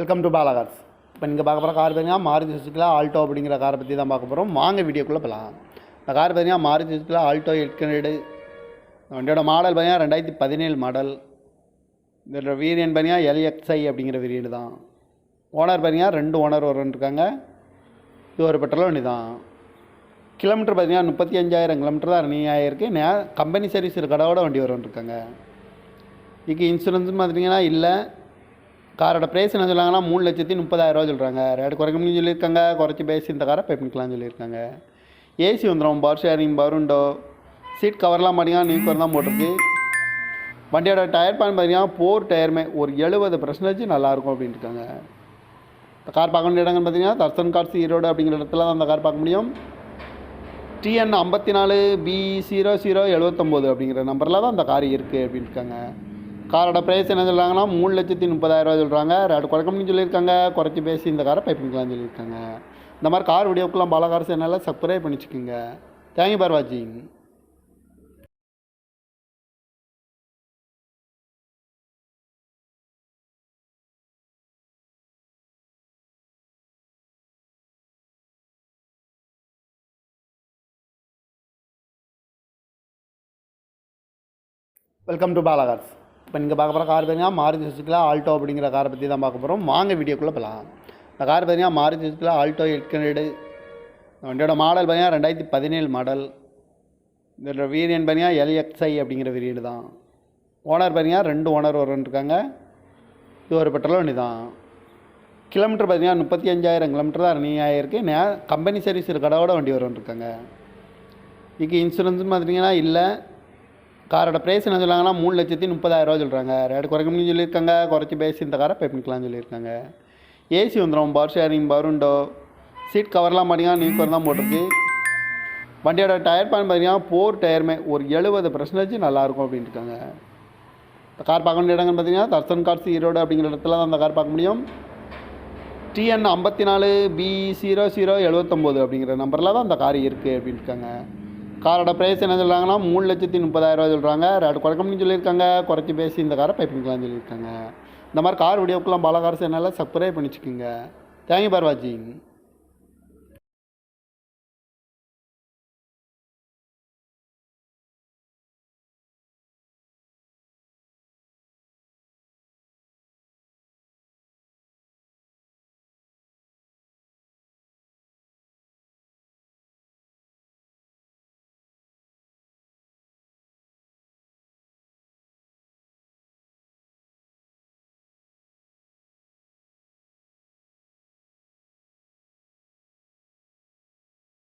Welcome to Bala cars. இப்போ நீங்கள் பார்க்க போகிற கார் பார்த்தீங்கன்னா மாருதி சுசுக்கியில் ஆல்டோ அப்படிங்கிற காரை பற்றி தான் பார்க்க போகிறோம். வாங்க வீடியோக்குள்ளே போகலாம். இந்த கார் பார்த்தீங்கன்னா மாருதி சுசுக்கியில் ஆல்டோ 800. வண்டியோட மாடல் பார்த்தீங்கன்னா 2017 மாடல். இதோட வேரியன்ட் பார்த்தீங்கன்னா LXI அப்படிங்கிற வேரியன்ட் தான். ஓனர் பார்த்தீங்கன்னா 2 ஓனர் இருக்காங்க. இது ஒரு பெட்ரோல் வண்டி தான். கிலோமீட்டர் பார்த்தீங்கன்னா 35,000 கிலோமீட்டர் தான் ரன்னிங் ஆகிருக்கு. கம்பெனி சர்வீஸ் கடவோட வண்டி இருக்காங்க. இதுக்கு இன்சூரன்ஸ் பார்த்தீங்கன்னா இல்லை. காரோட ப்ரைஸ் என்ன சொல்கிறாங்கன்னா 3,30,000 சொல்கிறாங்க. ரேட் குறைக்கணும்னு சொல்லியிருக்காங்க. குறைச்சி பேசி இந்த காரை பே பண்ணிக்கலாம்னு சொல்லியிருக்காங்க. ஏசி வந்துடும், power sharing, power window, seat கவர்லாம் பார்த்தீங்கன்னா நியூ கவர் தான் போட்டிருக்கு. வண்டியோட டயர் பாயிண்ட் பார்த்தீங்கன்னா 4 டயருமே ஒரு 70% நல்லாயிருக்கும் அப்படின்னு இருக்காங்க. இந்த கார் பார்க்க வேண்டிய இடங்கள்னு பார்த்தீங்கன்னா தர்சன் கார்ஸ் ஈரோடு அப்படிங்கிற இடத்துல தான் அந்த கார் பார்க்க முடியும். TN 54B0079 அப்படிங்கிற நம்பரில் தான் அந்த கார் இருக்குது அப்படின்னு இருக்காங்க. காரோட ப்ரைஸ் என்ன சொல்கிறாங்கன்னா 3,30,000 சொல்கிறாங்க. ரேட் குறைக்கணும்னு சொல்லியிருக்காங்க. குறைச்சி பேசி இந்த காரை பே பண்ணிக்கலாம்னு சொல்லியிருக்காங்க. இந்த மாதிரி கார் வீடியோக்கெல்லாம் பாலா கார் சேனலில் சப்ஸ்கிரைப் பண்ணிச்சுக்கோங்க. தேங்க்யூ ஃபார் வாட்சிங். Welcome to Bala cars. இப்போ நீங்கள் பார்க்க போகிற கார் பார்த்தீங்கன்னா மாருதி சுசுக்கியில் ஆல்டோ அப்படிங்கிற காரை பற்றி தான் பார்க்க போகிறோம். வாங்க வீடியோக்குள்ளே போகலாம். இந்த கார் பார்த்தீங்கன்னா மாருதி சுசுக்கியில் ஆல்டோ 800. வண்டியோட மாடல் பார்த்தீங்கன்னா 2017 மாடல். இதோட வேரியன்ட் பார்த்தீங்கன்னா LXI அப்படிங்கிற வேரியன்ட் தான். ஓனர் பார்த்தீங்கன்னா 2 ஓனர் இருக்காங்க. இது ஒரு பெட்ரோல் வண்டி தான். கிலோமீட்டர் பார்த்தீங்கன்னா 35,000 கிலோமீட்டர் தான் ரன்னிங் ஆகிருக்கு. கம்பெனி சர்வீஸ் கடவோட வண்டி இருக்காங்க. இதுக்கு இன்சூரன்ஸ் பார்த்தீங்கன்னா இல்லை. காரோட ப்ரைஸ் என்ன சொல்கிறாங்கன்னா 3,30,000 சொல்கிறாங்க. ரேட் குறைக்கணும்னு சொல்லியிருக்காங்க. குறைச்சி பேசி இந்த காரை பே பண்ணிக்கலாம்னு சொல்லியிருக்காங்க. ஏசி வந்துடும், power sharing, power window, seat கவர்லாம் பார்த்தீங்கன்னா நியூ கவர் தான் போட்டிருக்கு. வண்டியோட டயர் பாயிண்ட் பார்த்தீங்கன்னா 4 டயருமே ஒரு 70% நல்லாயிருக்கும் அப்படின்னு இருக்காங்க. இந்த கார் பார்க்க வேண்டிய இடங்கள்னு பார்த்தீங்கன்னா தர்சன் கார்ஸ் ஈரோடு அப்படிங்கிற இடத்துல தான் அந்த கார் பார்க்க முடியும். TN 54B0079 அப்படிங்கிற நம்பரில் தான் அந்த கார் இருக்குது அப்படின்னு இருக்காங்க. காரோட ப்ரைஸ் என்ன சொல்கிறாங்கன்னா 3,30,000 சொல்கிறாங்க. ரேட் குறைக்கணும்னு சொல்லியிருக்காங்க. குறைச்சி பேசி இந்த காரை பே பண்ணிக்கலாம்னு சொல்லியிருக்காங்க. இந்த மாதிரி கார் வீடியோக்கெல்லாம் பாலா கார் சேனலில் சப்ஸ்கிரைப் பண்ணிச்சுக்கோங்க. தேங்க்யூ ஃபார் வாட்சிங்.